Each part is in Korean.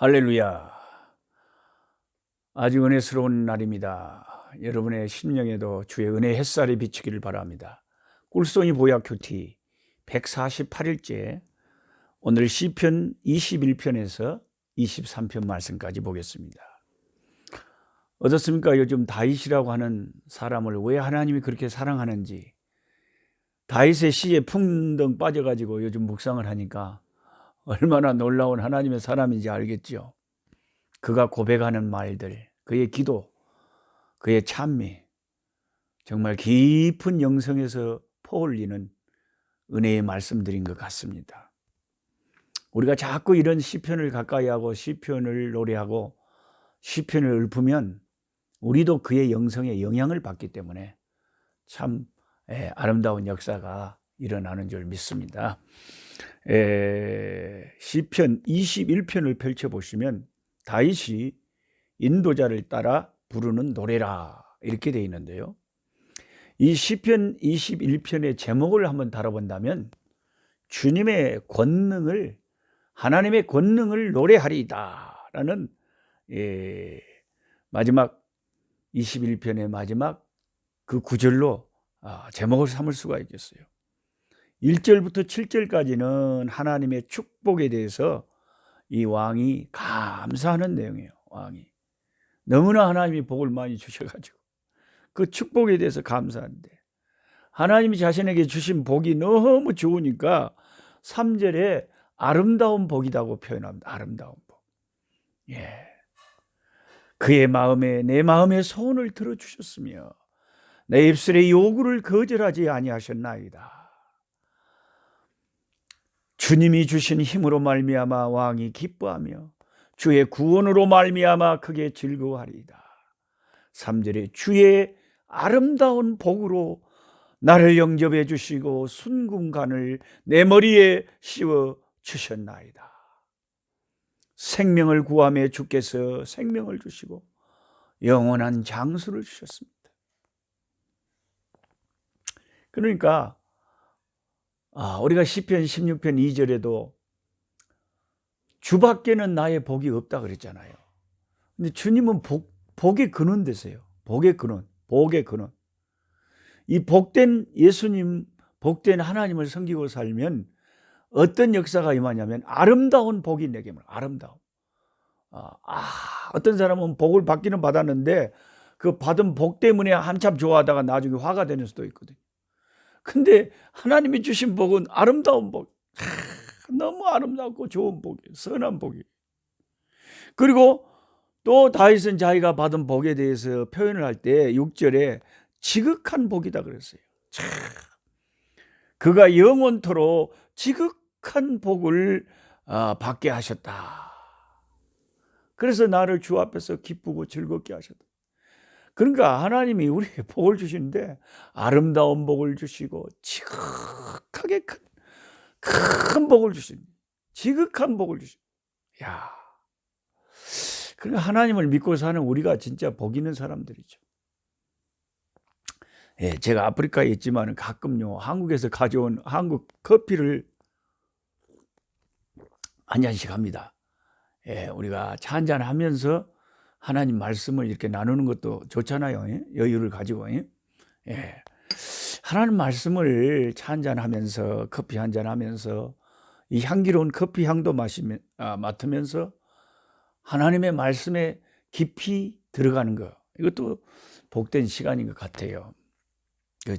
할렐루야. 아주 은혜스러운 날입니다. 여러분의 심령에도 주의 은혜 햇살이 비치기를 바랍니다. 꿀송이 보약 큐티 148일째 오늘 시편 21편에서 23편 말씀까지 보겠습니다. 어떻습니까? 요즘 다윗이라고 하는 사람을 왜 하나님이 그렇게 사랑하는지, 다윗의 시에 풍덩 빠져가지고 요즘 묵상을 하니까 얼마나 놀라운 하나님의 사람인지 알겠죠. 그가 고백하는 말들, 그의 기도, 그의 찬미, 정말 깊은 영성에서 퍼올리는 은혜의 말씀들인 것 같습니다. 우리가 자꾸 이런 시편을 가까이 하고 시편을 노래하고 시편을 읊으면 우리도 그의 영성에 영향을 받기 때문에 참 아름다운 역사가 일어나는 줄 믿습니다. 시편 21편을 펼쳐보시면 다윗이 인도자를 따라 부르는 노래라 이렇게 되어 있는데요. 이 시편 21편의 제목을 한번 다뤄본다면 주님의 권능을, 하나님의 권능을 노래하리이다 라는 마지막 21편의 마지막 그 구절로 제목을 삼을 수가 있겠어요. 1절부터 7절까지는 하나님의 축복에 대해서 이 왕이 감사하는 내용이에요. 왕이 너무나 하나님이 복을 많이 주셔가지고 그 축복에 대해서 감사한데, 하나님이 자신에게 주신 복이 너무 좋으니까 3절에 아름다운 복이라고 표현합니다. 아름다운 복. 그의 마음에 내 마음의 소원을 들어주셨으며 내 입술의 요구를 거절하지 아니하셨나이다. 주님이 주신 힘으로 말미암아 왕이 기뻐하며 주의 구원으로 말미암아 크게 즐거워하리이다. 3절에 주의 아름다운 복으로 나를 영접해 주시고 순금관을 내 머리에 씌워 주셨나이다. 생명을 구하며 주께서 생명을 주시고 영원한 장수를 주셨습니다. 그러니까 우리가 시편 16편 2절에도 주밖에는 나의 복이 없다 그랬잖아요. 근데 주님은 복의 근원 되세요. 복의 근원. 이 복된 예수님, 복된 하나님을 섬기고 살면 어떤 역사가 임하냐면 아름다운 복이 내게 아름다움. 어떤 사람은 복을 받기는 받았는데 그 받은 복 때문에 한참 좋아하다가 나중에 화가 되는 수도 있거든요. 근데 하나님이 주신 복은 아름다운 복, 너무 아름답고 좋은 복이에요. 선한 복이에요. 그리고 또 다윗은 자기가 받은 복에 대해서 표현을 할 때 6절에 지극한 복이다 그랬어요. 그가 영원토록 지극한 복을 받게 하셨다. 그래서 나를 주 앞에서 기쁘고 즐겁게 하셨다. 그러니까 하나님이 우리에게 복을 주시는데 아름다운 복을 주시고 지극하게 큰 복을 주십니다. 지극한 복을 주십니다. 그러니까 하나님을 믿고 사는 우리가 진짜 복 있는 사람들이죠. 제가 아프리카에 있지만 가끔요 한국에서 가져온 한국 커피를 한 잔씩 합니다. 우리가 차 한잔 하면서 하나님 말씀을 이렇게 나누는 것도 좋잖아요. 여유를 가지고. 하나님 말씀을 차 한잔 하면서, 커피 한잔 하면서 이 향기로운 커피 향도 맡으면서 하나님의 말씀에 깊이 들어가는 것, 이것도 복된 시간인 것 같아요.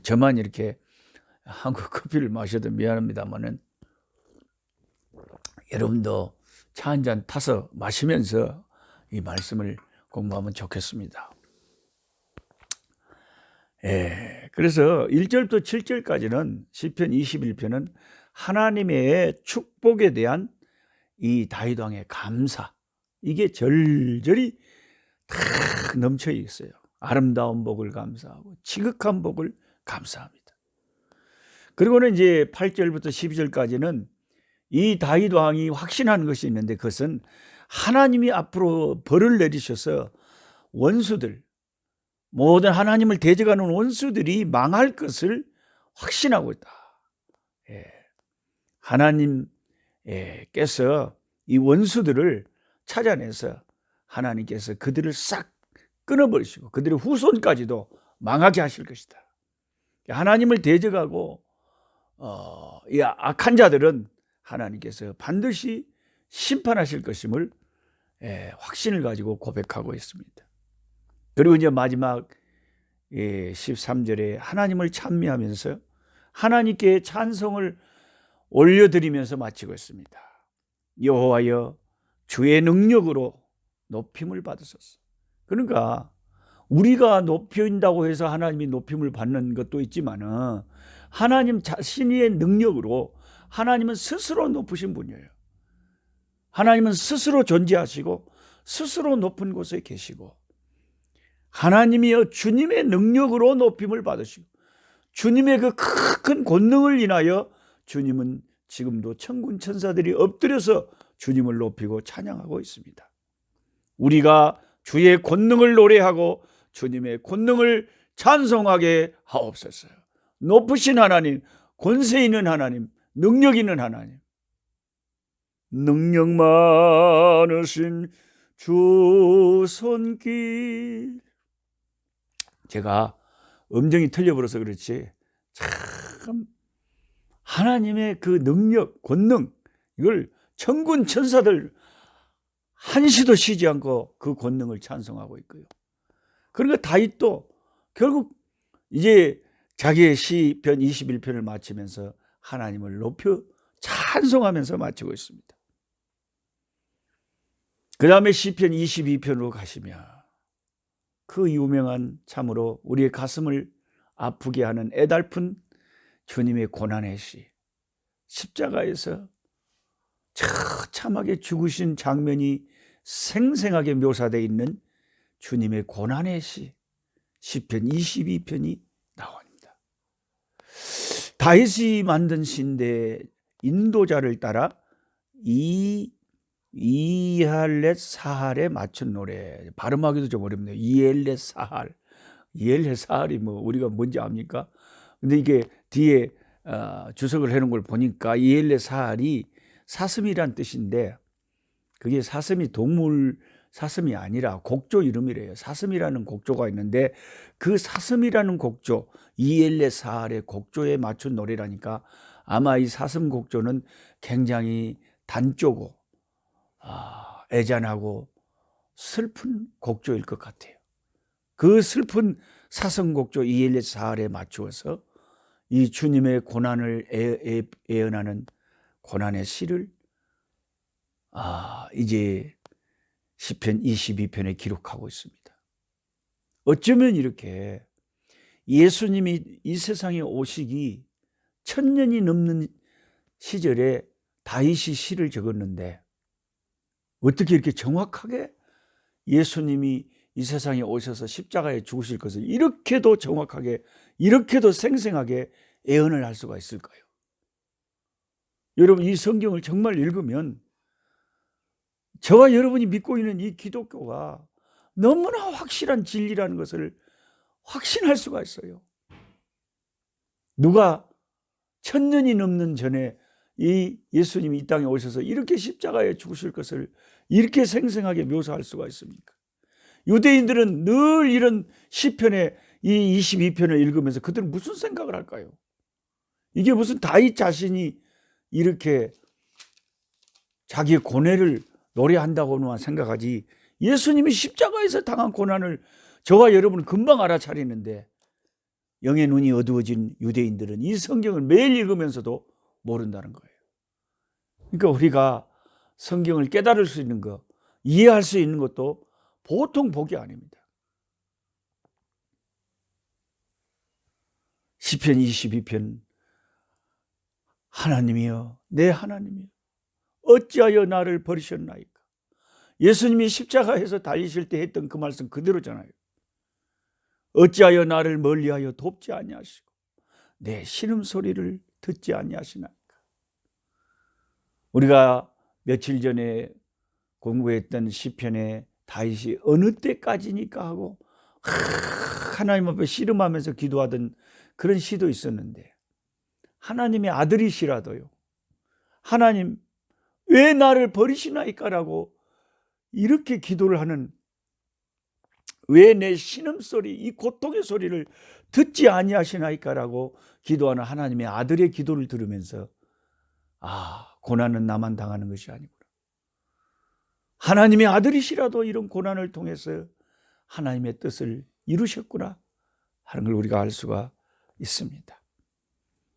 저만 이렇게 한국 커피를 마셔도 미안합니다만은 여러분도 차 한잔 타서 마시면서 이 말씀을 공부하면 좋겠습니다. 그래서 1절부터 7절까지는 시편 21편은 하나님의 축복에 대한 이 다윗 왕의 감사, 이게 절절히 다 넘쳐 있어요. 아름다운 복을 감사하고 지극한 복을 감사합니다. 그리고는 이제 8절부터 12절까지는 이 다윗 왕이 확신하는 것이 있는데, 그것은 하나님이 앞으로 벌을 내리셔서 원수들, 모든 하나님을 대적하는 원수들이 망할 것을 확신하고 있다. 하나님께서 이 원수들을 찾아내서 하나님께서 그들을 싹 끊어버리시고 그들의 후손까지도 망하게 하실 것이다. 하나님을 대적하고 이 악한 자들은 하나님께서 반드시 심판하실 것임을 확신을 가지고 고백하고 있습니다. 그리고 이제 마지막 13절에 하나님을 찬미하면서 하나님께 찬송을 올려드리면서 마치고 있습니다. 여호와여 주의 능력으로 높임을 받으소서. 그러니까 우리가 높인다고 해서 하나님이 높임을 받는 것도 있지만은 하나님 자신의 능력으로 하나님은 스스로 높으신 분이에요. 하나님은 스스로 존재하시고 스스로 높은 곳에 계시고 하나님이여 주님의 능력으로 높임을 받으시고 주님의 그 큰 권능을 인하여 주님은 지금도 천군 천사들이 엎드려서 주님을 높이고 찬양하고 있습니다. 우리가 주의 권능을 노래하고 주님의 권능을 찬송하게 하옵소서. 높으신 하나님, 권세 있는 하나님, 능력 있는 하나님, 능력 많으신 주 손길. 제가 음정이 틀려버려서 그렇지 참 하나님의 그 능력, 권능, 이걸 천군 천사들 한시도 쉬지 않고 그 권능을 찬송하고 있고요. 그러니까 다윗도 결국 이제 자기의 시편 21편을 마치면서 하나님을 높여 찬송하면서 마치고 있습니다. 그 다음에 시편 22편으로 가시면 그 유명한 참으로 우리의 가슴을 아프게 하는 애달픈 주님의 고난의 시, 십자가에서 처참하게 죽으신 장면이 생생하게 묘사되어 있는 주님의 고난의 시, 시편 22편이 나옵니다. 다윗이 만든 시인데 인도자를 따라 이할렛 사할에 맞춘 노래. 발음하기도 좀 어렵네요. 이엘렛 사할. 이엘렛 사할이 뭐 우리가 뭔지 압니까? 근데 이게 뒤에 주석을 해놓은 걸 보니까 이엘렛 사할이 사슴이란 뜻인데 그게 사슴이 동물 사슴이 아니라 곡조 이름이래요. 사슴이라는 곡조가 있는데 그 사슴이라는 곡조, 이엘렛 사할의 곡조에 맞춘 노래라니까 아마 이 사슴 곡조는 굉장히 단조고 애잔하고 슬픈 곡조일 것 같아요. 그 슬픈 사슴 곡조 이엘렛 사할에 맞추어서 이 주님의 고난을 예언하는 고난의 시를 이제 시편 22편에 기록하고 있습니다. 어쩌면 이렇게 예수님이 이 세상에 오시기 1000년이 넘는 시절에 다윗이 시를 적었는데 어떻게 이렇게 정확하게 예수님이 이 세상에 오셔서 십자가에 죽으실 것을 이렇게도 정확하게, 이렇게도 생생하게 예언을 할 수가 있을까요? 여러분, 이 성경을 정말 읽으면 저와 여러분이 믿고 있는 이 기독교가 너무나 확실한 진리라는 것을 확신할 수가 있어요. 누가 1000년이 넘는 전에 이 예수님이 이 땅에 오셔서 이렇게 십자가에 죽으실 것을 이렇게 생생하게 묘사할 수가 있습니까? 유대인들은 늘 이런 시편의 이 22편을 읽으면서 그들은 무슨 생각을 할까요? 이게 무슨 다윗 자신이 이렇게 자기의 고뇌를 노래한다고만 생각하지 예수님이 십자가에서 당한 고난을 저와 여러분은 금방 알아차리는데 영의 눈이 어두워진 유대인들은 이 성경을 매일 읽으면서도 모른다는 거예요. 그러니까 우리가 성경을 깨달을 수 있는 것, 이해할 수 있는 것도 보통 복이 아닙니다. 시편 22편 하나님이여 내 하나님이여 어찌하여 나를 버리셨나이까. 예수님이 십자가에서 달리실 때 했던 그 말씀 그대로잖아요. 어찌하여 나를 멀리하여 돕지 아니하시고 내 신음소리를 듣지 아니하시나이까. 우리가 며칠 전에 공부했던 시편에 다윗이 어느 때까지니까 하고 하나님 앞에 씨름하면서 기도하던 그런 시도 있었는데 하나님의 아들이시라도요, 하나님 왜 나를 버리시나이까라고 이렇게 기도를 하는, 왜 내 신음소리, 이 고통의 소리를 듣지 아니하시나이까라고 기도하는 하나님의 아들의 기도를 들으면서 고난은 나만 당하는 것이 아니구나. 하나님의 아들이시라도 이런 고난을 통해서 하나님의 뜻을 이루셨구나 하는 걸 우리가 알 수가 있습니다.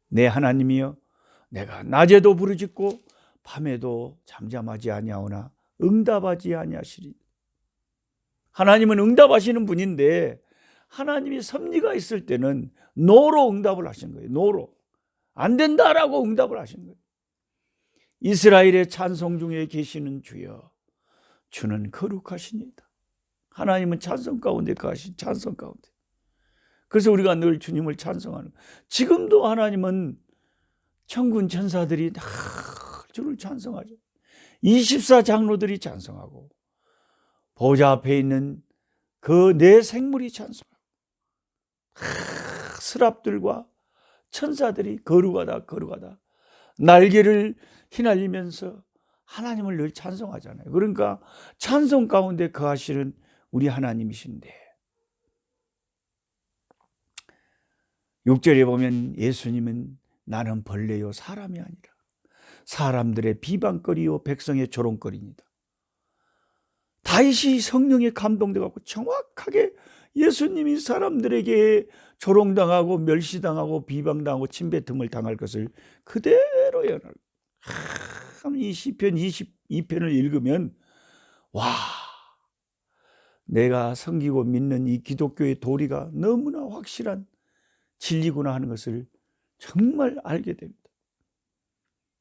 내 하나님이여, 내가 낮에도 부르짖고 밤에도 잠잠하지 아니하오나 응답하지 아니하시리. 하나님은 응답하시는 분인데 하나님이 섭리가 있을 때는 노로 응답을 하신 거예요. 노로. 안 된다라고 응답을 하신 거예요. 이스라엘의 찬송 중에 계시는 주여, 주는 거룩하시니다. 하나님은 찬송 가운데 거하신 찬송 가운데. 그래서 우리가 늘 주님을 찬송하는 거예요. 지금도 하나님은 천군 천사들이 다 주를 찬송하죠. 24장로들이 찬송하고 보좌 앞에 있는 그 네 생물이 찬송하고 스랍들과 천사들이 거룩하다 거룩하다 날개를 휘날리면서 하나님을 늘 찬송하잖아요. 그러니까 찬송 가운데 거하시는 우리 하나님이신데, 6절에 보면 예수님은 나는 벌레요 사람이 아니라 사람들의 비방거리요 백성의 조롱거리니다. 다윗이 성령에 감동되고 정확하게 예수님이 사람들에게 조롱당하고 멸시당하고 비방당하고 침뱉음을 당할 것을 그대로 예언하고, 이 시편 22편을 읽으면 내가 섬기고 믿는 이 기독교의 도리가 너무나 확실한 진리구나 하는 것을 정말 알게 됩니다.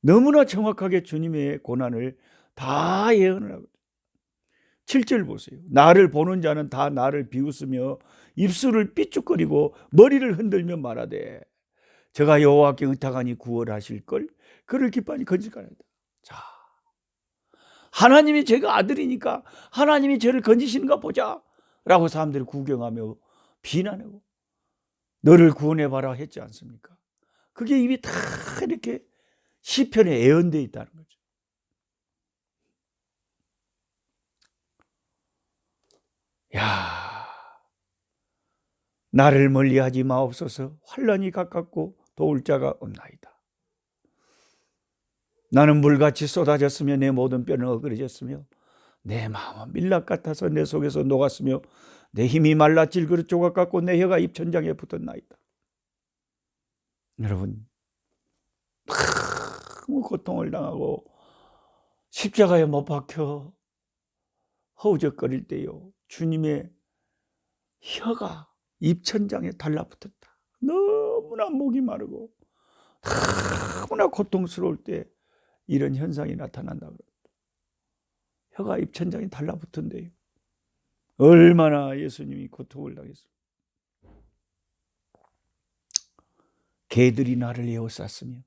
너무나 정확하게 주님의 고난을 다 예언을 하거든요. 7절 보세요. 나를 보는 자는 다 나를 비웃으며 입술을 삐죽거리고 머리를 흔들며 말하되 저가 여호와께 의탁하니 구원하실걸 그를 기뻐하니 건질까나이다. 자, 하나님이 제가 아들이니까 하나님이 저를 건지시는가 보자 라고 사람들이 구경하며 비난하고 너를 구원해봐라 했지 않습니까? 그게 이미 다 이렇게 시편에 예언되어 있다는 거죠. 나를 멀리하지 마옵소서. 환난이 가깝고 도울 자가 없나이다. 나는 물같이 쏟아졌으며 내 모든 뼈는 어그러졌으며 내 마음은 밀랍 같아서 내 속에서 녹았으며 내 힘이 말라 질그릇 조각 같고 내 혀가 입천장에 붙었나이다. 여러분, 너무 고통을 당하고 십자가에 못 박혀 허우적거릴 때요, 주님의 혀가 입천장에 달라붙었다. 너무나 목이 마르고 너무나 고통스러울 때 이런 현상이 나타난다고 합니다. 혀가 입천장에 달라붙은데요. 얼마나 예수님이 고통을 당했습니까? 개들이 나를 에워쌌으며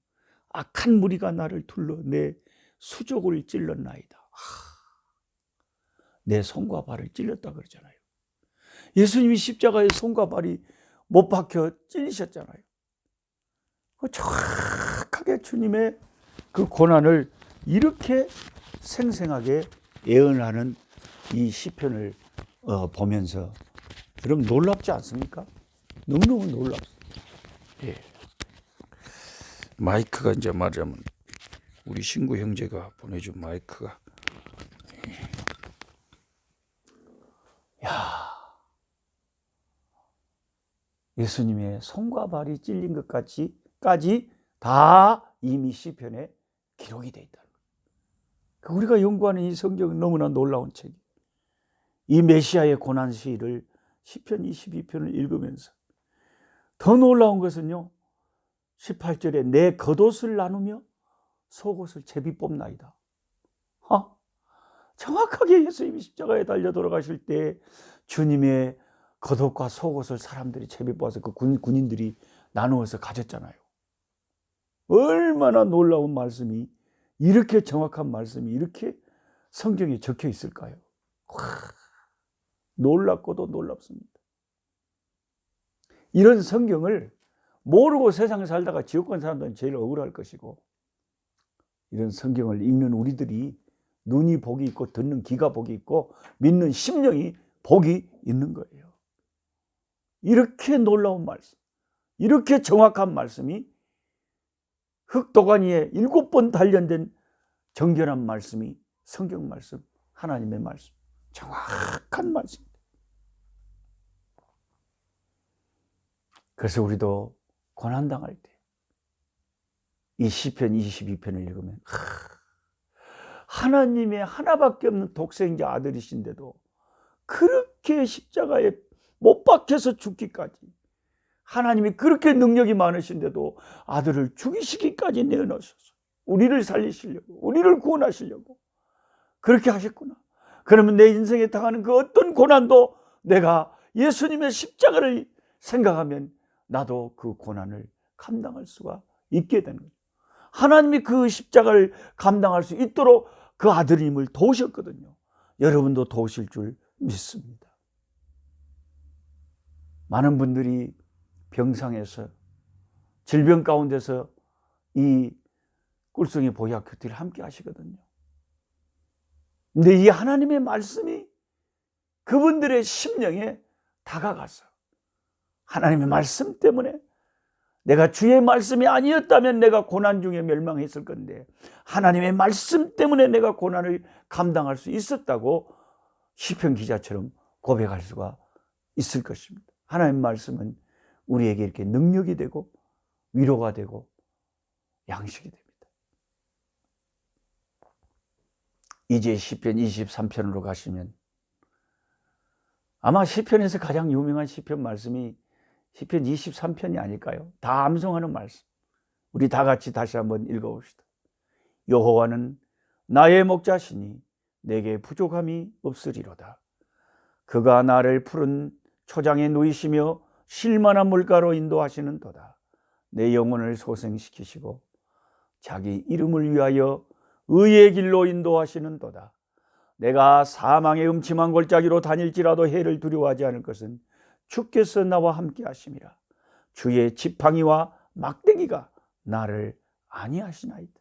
악한 무리가 나를 둘러 내 수족을 찔렀나이다. 내 손과 발을 찔렸다 그러잖아요. 예수님이 십자가에 손과 발이 못 박혀 찔리셨잖아요. 정확하게 주님의 그 고난을 이렇게 생생하게 예언하는 이 시편을 보면서 여러분 놀랍지 않습니까? 너무너무 놀랍습니다. 예. 마이크가 이제 말하자면 우리 신구 형제가 보내준 마이크가, 예수님의 손과 발이 찔린 것까지 다 이미 시편에 기록이 되어 있다는 거예요. 우리가 연구하는 이 성경은 너무나 놀라운 책이에요. 이 메시아의 고난 시를 시편 22편을 읽으면서 더 놀라운 것은요, 18절에 내 겉옷을 나누며 속옷을 제비 뽑나이다. 정확하게 예수님이 십자가에 달려 돌아가실 때 주님의 겉옷과 속옷을 사람들이 제비 뽑아서 그 군인들이 나누어서 가졌잖아요. 얼마나 놀라운 말씀이, 이렇게 정확한 말씀이 이렇게 성경에 적혀 있을까요? 놀랍고도 놀랍습니다. 이런 성경을 모르고 세상에 살다가 지옥 간 사람들은 제일 억울할 것이고, 이런 성경을 읽는 우리들이 눈이 복이 있고 듣는 귀가 복이 있고 믿는 심령이 복이 있는 거예요. 이렇게 놀라운 말씀, 이렇게 정확한 말씀이 흑도가니에 7번 단련된 정결한 말씀이 성경 말씀, 하나님의 말씀, 정확한 말씀입니다. 그래서 우리도 고난당할 때 이 시편 22편을 읽으면 하나님의 하나밖에 없는 독생자 아들이신데도 그렇게 십자가에 못 박혀서 죽기까지, 하나님이 그렇게 능력이 많으신데도 아들을 죽이시기까지 내어놓으셔서 우리를 살리시려고, 우리를 구원하시려고 그렇게 하셨구나. 그러면 내 인생에 당하는 그 어떤 고난도 내가 예수님의 십자가를 생각하면 나도 그 고난을 감당할 수가 있게 되는 거예요. 하나님이 그 십자가를 감당할 수 있도록 그 아들님을 도우셨거든요. 여러분도 도우실 줄 믿습니다. 많은 분들이 병상에서, 질병 가운데서 이 꿀송이 보약 큐티를 함께 하시거든요. 근데 이 하나님의 말씀이 그분들의 심령에 다가가서 하나님의 말씀 때문에, 내가 주의 말씀이 아니었다면 내가 고난 중에 멸망했을 건데 하나님의 말씀 때문에 내가 고난을 감당할 수 있었다고 시편 기자처럼 고백할 수가 있을 것입니다. 하나님의 말씀은 우리에게 이렇게 능력이 되고 위로가 되고 양식이 됩니다. 이제 시편 23편으로 가시면 아마 시편에서 가장 유명한 시편 말씀이 시편 23편이 아닐까요? 다 암송하는 말씀. 우리 다 같이 다시 한번 읽어봅시다. 여호와는 나의 목자시니 내게 부족함이 없으리로다. 그가 나를 푸른 초장에 누이시며 쉴만한 물가로 인도하시는도다. 내 영혼을 소생시키시고 자기 이름을 위하여 의의 길로 인도하시는도다. 내가 사망의 음침한 골짜기로 다닐지라도 해를 두려워하지 않을 것은 주께서 나와 함께 하심이라. 주의 지팡이와 막대기가 나를 안위하시나이다.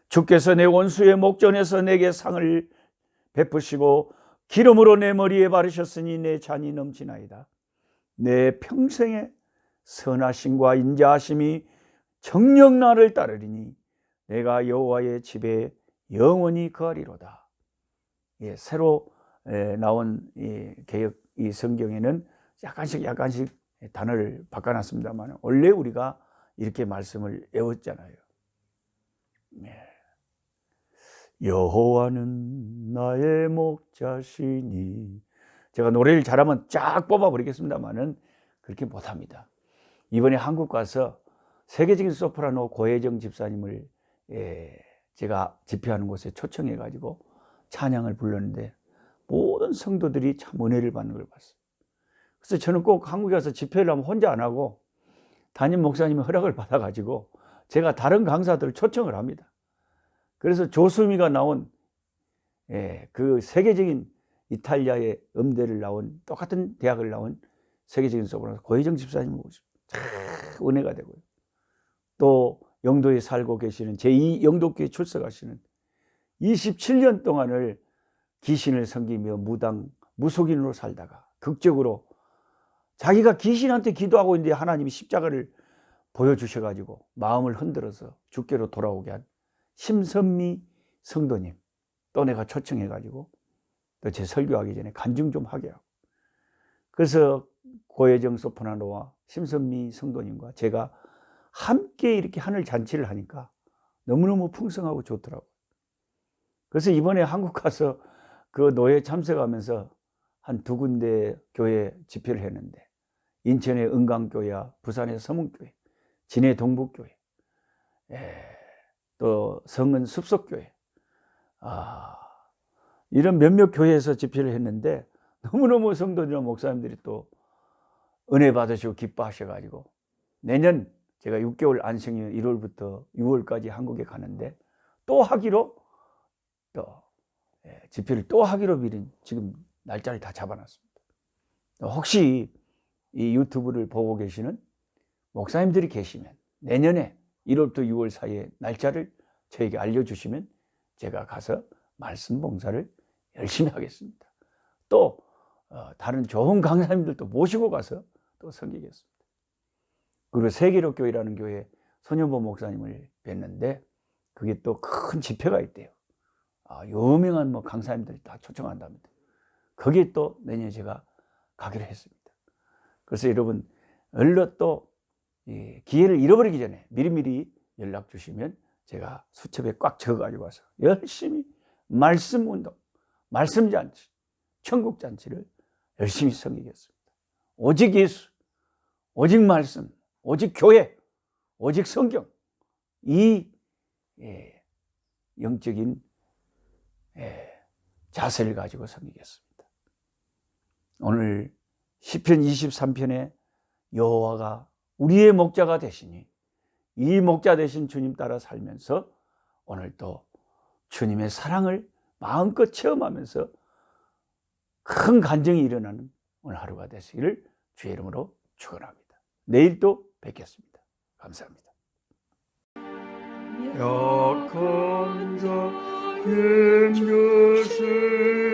주께서 내 원수의 목전에서 내게 상을 베푸시고 기름으로 내 머리에 바르셨으니 내 잔이 넘치나이다. 내 평생에 선하심과 인자하심이 정녕 나를 따르리니 내가 여호와의 집에 영원히 거하리로다. 새로 나온 개역 이 성경에는 약간씩 단어를 바꿔놨습니다만 원래 우리가 이렇게 말씀을 외웠잖아요. 여호와는 나의 목자시니. 제가 노래를 잘하면 쫙 뽑아버리겠습니다만은 그렇게 못합니다. 이번에 한국 가서 세계적인 소프라노 고혜정 집사님을 제가 집회하는 곳에 초청해 가지고 찬양을 불렀는데 모든 성도들이 참 은혜를 받는 걸 봤어요. 그래서 저는 꼭 한국에 가서 집회를 하면 혼자 안 하고 담임 목사님의 허락을 받아 가지고 제가 다른 강사들을 초청을 합니다. 그래서 조수미가 나온 그 세계적인 이탈리아의 음대를 나온, 똑같은 대학을 나온 세계적인 소프라노 고혜정 집사님을 보고 참 은혜가 되고요. 또 영도에 살고 계시는 제2 영도교회 출석하시는 27년 동안을 귀신을 섬기며 무속인으로 살다가 극적으로 자기가 귀신한테 기도하고 있는데 하나님이 십자가를 보여주셔가지고 마음을 흔들어서 주께로 돌아오게 한 심선미 성도님, 또 내가 초청해가지고 또 제 설교하기 전에 간증 좀 하게 하고, 그래서 고혜정 소프라노와 심선미 성도님과 제가 함께 이렇게 하늘 잔치를 하니까 너무너무 풍성하고 좋더라고요. 그래서 이번에 한국 가서 그 노예 참석하면서 한 2군데 교회 집회를 했는데, 인천의 은강교회와 부산의 서문교회, 진해 동북교회, 또 성은 숲속교회, 이런 몇몇 교회에서 집회를 했는데 너무너무 성도들이나 목사님들이 또 은혜 받으시고 기뻐하셔가지고 내년 제가 6개월 안식년 1월부터 6월까지 한국에 가는데 또 하기로, 또 집회를 또 하기로 미린 지금 날짜를 다 잡아놨습니다. 혹시 이 유튜브를 보고 계시는 목사님들이 계시면 내년에 1월부터 6월 사이에 날짜를 저에게 알려주시면 제가 가서 말씀 봉사를 열심히 하겠습니다. 또 다른 좋은 강사님들도 모시고 가서 또 섬기겠습니다. 그리고 세계로교회라는 교회 손여보 목사님을 뵀는데 그게 또 큰 집회가 있대요. 유명한 강사님들이 다 초청한답니다. 거기에 또 내년에 제가 가기로 했습니다. 그래서 여러분 얼른 또 기회를 잃어버리기 전에 미리미리 연락 주시면 제가 수첩에 꽉 적어가지고 와서 열심히 말씀 운동, 말씀 잔치, 천국 잔치를 열심히 섬기겠습니다. 오직 예수, 오직 말씀, 오직 교회, 오직 성경, 이 영적인 자세를 가지고 섬기겠습니다. 오늘 시편 23편에 여호와가 우리의 목자가 되시니 이 목자 되신 주님 따라 살면서 오늘 또 주님의 사랑을 마음껏 체험하면서 큰 간증이 일어나는 오늘 하루가 되시기를 주의 이름으로 축원합니다. 내일 또 뵙겠습니다. 감사합니다. 약한 자의 것을